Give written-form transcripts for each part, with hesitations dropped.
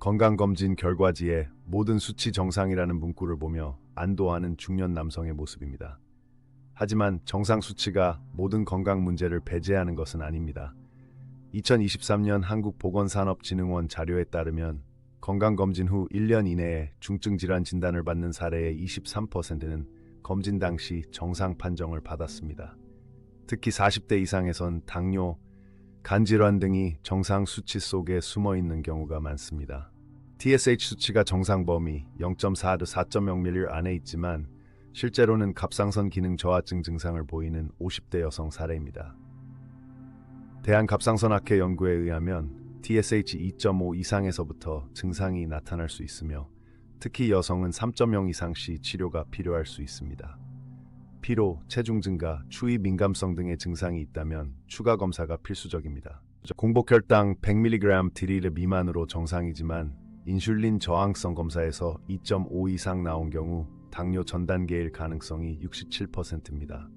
건강검진 결과지에 모든 수치 정상이라는 문구를 보며 안도하는 중년 남성의 모습입니다. 하지만 정상 수치가 모든 건강 문제를 배제하는 것은 아닙니다. 2023년 한국보건산업진흥원 자료에 따르면 건강검진 후 1년 이내에 중증질환 진단을 받는 사례의 23%는 검진 당시 정상 판정을 받았습니다. 특히 40대 이상에선 당뇨, 간질환 등이 정상 수치 속에 숨어 있는 경우가 많습니다. TSH 수치가 정상 범위 0.4도 4.0mm 안에 있지만 실제로는 갑상선 기능 저하증 증상을 보이는 50대 여성 사례입니다. 대한갑상선학회 연구에 의하면 TSH 2.5 이상에서부터 증상이 나타날 수 있으며 특히 여성은 3.0 이상 시 치료가 필요할 수 있습니다. 피로, 체중 증가, 추위 민감성 등의 증상이 있다면 추가 검사가 필수적입니다. 공복혈당 100mg 딜리르 미만으로 정상이지만 인슐린 저항성 검사에서 2.5 이상 나온 경우 당뇨 전 단계일 가능성이 67%입니다.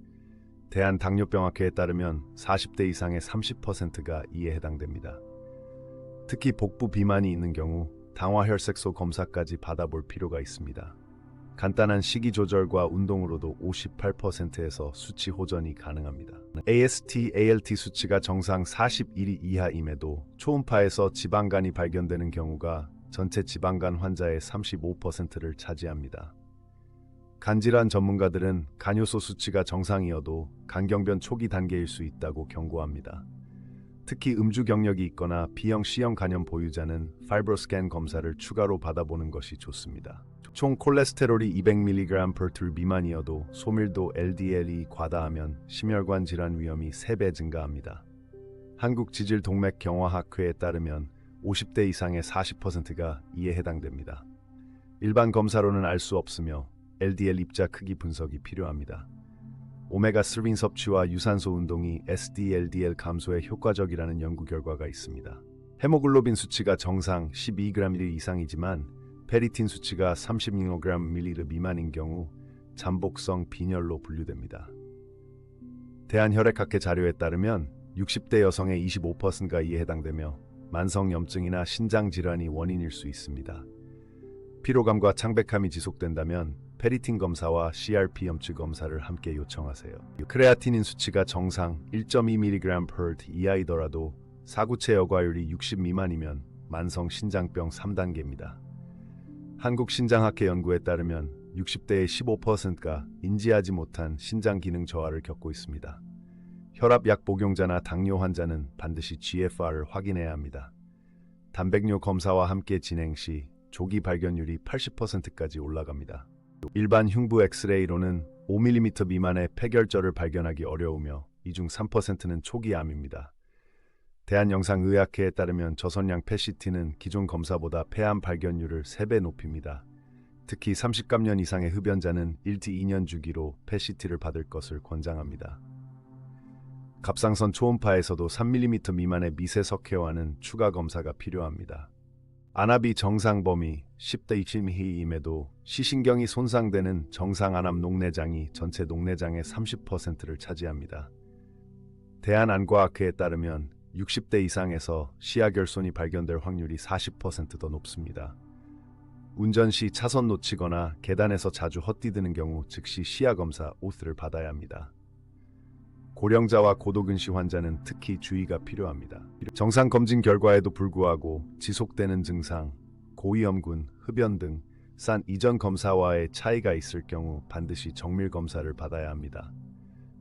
대한당뇨병학회에 따르면 40대 이상의 30%가 이에 해당됩니다. 특히 복부 비만이 있는 경우 당화혈색소 검사까지 받아볼 필요가 있습니다. 간단한 식이 조절과 운동으로도 58%에서 수치 호전이 가능합니다. AST, ALT 수치가 정상 41이 이하임에도 초음파에서 지방간이 발견되는 경우가 전체 지방간 환자의 35%를 차지합니다. 간질환 전문가들은 간효소 수치가 정상이어도 간경변 초기 단계일 수 있다고 경고합니다. 특히 음주 경력이 있거나 B형, C형 간염 보유자는 파이브로스캔 검사를 추가로 받아보는 것이 좋습니다. 총 콜레스테롤이 200mg/툴 미만이어도 소밀도 LDL이 과다하면 심혈관 질환 위험이 3배 증가합니다. 한국지질동맥경화학회에 따르면 50대 이상의 40%가 이에 해당됩니다. 일반 검사로는 알 수 없으며 LDL 입자 크기 분석이 필요합니다. 오메가3 섭취와 유산소 운동이 SDLDL 감소에 효과적이라는 연구 결과가 있습니다. 헤모글로빈 수치가 정상 12g/ml 이상이지만 페리틴 수치가 30mg/ml 미만인 경우 잠복성 빈혈로 분류됩니다. 대한혈액학회 자료에 따르면 60대 여성의 25%가 이에 해당되며 만성염증이나 신장질환이 원인일 수 있습니다. 피로감과 창백함이 지속된다면 페리틴 검사와 CRP 염증 검사를 함께 요청하세요. 크레아티닌 수치가 정상 1.2mg/lt 이하이더라도 사구체 여과율이 60 미만이면 만성 신장병 3단계입니다. 한국신장학회 연구에 따르면 60대의 15%가 인지하지 못한 신장 기능 저하를 겪고 있습니다. 혈압약 복용자나 당뇨 환자는 반드시 GFR을 확인해야 합니다. 단백뇨 검사와 함께 진행 시 조기 발견율이 80%까지 올라갑니다. 일반 흉부 엑스레이로는 5mm 미만의 폐결절을 발견하기 어려우며 이 중 3%는 초기 암입니다. 대한영상의학회에 따르면 저선양 PET-CT는 기존 검사보다 폐암 발견율을 3배 높입니다. 특히 30감년 이상의 흡연자는 1-2년 2년 주기로 PET-CT를 받을 것을 권장합니다. 갑상선 초음파에서도 3mm 미만의 미세 석회화는 추가 검사가 필요합니다. 안압이 정상 범위 10대 20희임에도 시신경이 손상되는 정상 안압 녹내장이 전체 녹내장의 30%를 차지합니다. 대한안과학회에 따르면 60대 이상에서 시야결손이 발견될 확률이 40% 더 높습니다. 운전 시 차선 놓치거나 계단에서 자주 헛디드는 경우 즉시 시야검사 오스를 받아야 합니다. 고령자와 고도근시 환자는 특히 주의가 필요합니다. 정상 검진 결과에도 불구하고 지속되는 증상, 고위험군, 흡연 등 싼 이전 검사와의 차이가 있을 경우 반드시 정밀 검사를 받아야 합니다.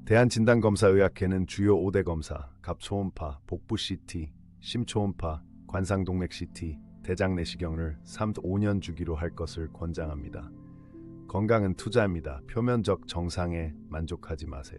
대한진단검사의학회는 주요 5대 검사, 갑초음파, 복부 CT, 심초음파, 관상동맥 CT, 대장 내시경을 3-5년 주기로 할 것을 권장합니다. 건강은 투자입니다. 표면적 정상에 만족하지 마세요.